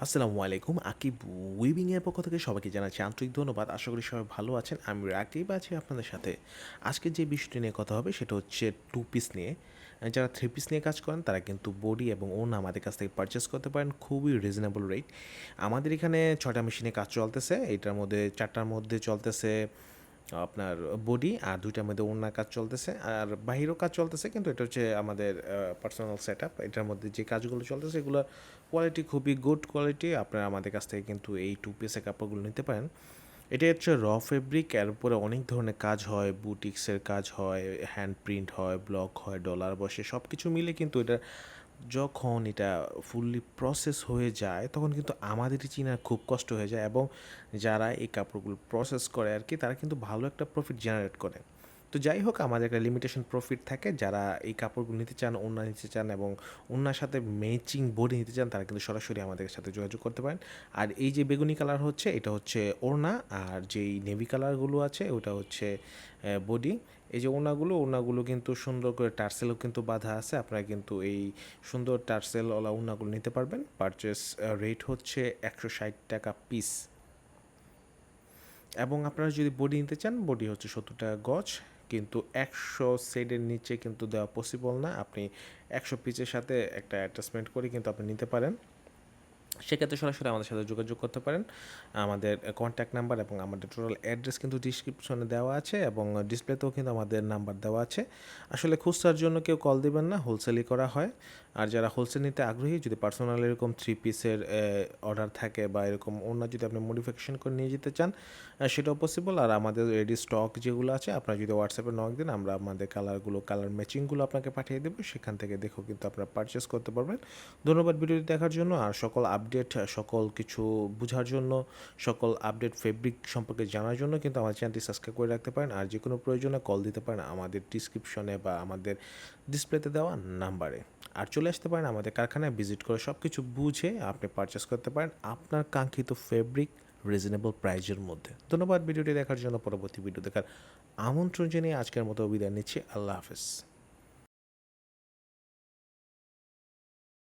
আসসালামু আলাইকুম। আকিব উইভিং এর পক্ষ থেকে সবাইকে জানাচ্ছি আন্তরিক ধন্যবাদ। আশা করি সবাই ভালো আছেন। আমি রাকিব আছি আপনাদের সাথে। আজকে যে বিষয়টি নিয়ে কথা হবে সেটা হচ্ছে 2 পিস নিয়ে। যারা 3 পিস নিয়ে কাজ করেন তারা কিন্তু বডি এবং ওড়না আমাদের কাছ থেকে পারচেজ করতে পারেন খুবই রিজনেবল রেট। আমাদের এখানে ৬ টা মেশিনে কাজ চলতেছে। এটার মধ্যে ৪ টার মধ্যে চলতেছে আপনার বডি আর ২ টার মধ্যে ওড়নার কাজ চলতেছে। আর বাহিরেও কাজ চলতেছে কিন্তু এটা হচ্ছে আমাদের পার্সোনাল সেটআপ। এটার মধ্যে যে কাজগুলো চলতেছে এগুলোর কোয়ালিটি খুবই গুড কোয়ালিটি। আপনারা আমাদের কাছ থেকে কিন্তু এই 2 পিসের কাপড়গুলো নিতে পারেন। এটা হচ্ছে ফেব্রিক, এর উপরে অনেক ধরনের কাজ হয়, বুটিক্সের কাজ হয়, হ্যান্ড প্রিন্ট হয়, ব্লক হয়, ডলার বসে সব কিছু মিলে কিন্তু এটা যখন এটা ফুললি প্রসেস হয়ে যায় তখন কিন্তু আমাদেরই চিনার খুব কষ্ট হয়ে যায় এবং যারা এই কাপড়গুলো প্রসেস করে আর কি তারা কিন্তু ভালো একটা প্রফিট জেনারেট করে। তো যাই হোক আমাদের একটা লিমিটেশন প্রফিট থাকে। যারা এই কাপড়গুলো নিতে চান, ওড়না নিতে চান এবং ওড়নার সাথে ম্যাচিং বডি নিতে চান তারা কিন্তু সরাসরি আমাদের সাথে যোগাযোগ করতে পারেন। আর এই যে বেগুনি কালার হচ্ছে এটা হচ্ছে ওড়না, আর যেই নেভি কালারগুলো আছে ওটা হচ্ছে বডি। এই যে ওড়নাগুলো কিন্তু সুন্দর করে টার্সেলও কিন্তু বাঁধা আছে। আপনারা কিন্তু এই সুন্দর টার্সেলওয়ালা ওড়নাগুলো নিতে পারবেন। পারচেস রেট হচ্ছে ১৬০ টাকা পিস। এবং আপনারা যদি বডি নিতে চান বডি হচ্ছে ৭০ টাকা গজ। কিন্তু ১০০ সেডের নিচে কিন্তু দেওয়া পসিবল না। আপনি ১০০ পিসের সাথে একটা অ্যাটাচমেন্ট করে কিন্তু আপনি নিতে পারেন। সেক্ষেত্রে সরাসরি আমাদের সাথে যোগাযোগ করতে পারেন। আমাদের কন্ট্যাক্ট নাম্বার এবং আমাদের টোটাল অ্যাড্রেস কিন্তু ডিসক্রিপশনে দেওয়া আছে এবং ডিসপ্লেতেও কিন্তু আমাদের নাম্বার দেওয়া আছে। আসলে খুচরার জন্য কেউ কল দিবেন না, হোলসেলই করা হয়। আর যারা হোলসেল নিতে আগ্রহী, যদি পার্সোনাল এরকম 3 পিসের অর্ডার থাকে বা এরকম অন্য যদি আপনি মডিফিকেশন করে নিয়ে যেতে চান সেটাও পসিবল। আর আমাদের রেডি স্টক যেগুলো আছে আপনারা যদি হোয়াটসঅ্যাপে নক দিন আমরা আমাদের কালার ম্যাচিংগুলো আপনাকে পাঠিয়ে দেবো। সেখান থেকে দেখেও কিন্তু আপনারা পারচেস করতে পারবেন। ধন্যবাদ ভিডিওটি দেখার জন্য। আর সকল আপডেট, সকল কিছু বোঝার জন্য, সকল আপডেট ফেব্রিক সম্পর্কে জানার জন্য কিন্তু আমার চ্যানেলটি সাবস্ক্রাইব করে রাখতে পারেন। আর যে কোনো প্রয়োজনে কল দিতে পারেন আমাদের ডিসক্রিপশনে বা আমাদের ডিসপ্লেতে দেওয়া নাম্বারে। আর চলে আসতে পারেন আমাদের কারখানায় ভিজিট করে সব কিছু বুঝে আপনি পারচেস করতে পারেন আপনার কাঙ্ক্ষিত ফেব্রিক রিজনেবল প্রাইজের মধ্যে। ধন্যবাদ ভিডিওটি দেখার জন্য। পরবর্তী ভিডিও দেখার আমন্ত্রণ জানিয়ে আজকের মতো বিদায় নিচ্ছি। আল্লাহ হাফেজ।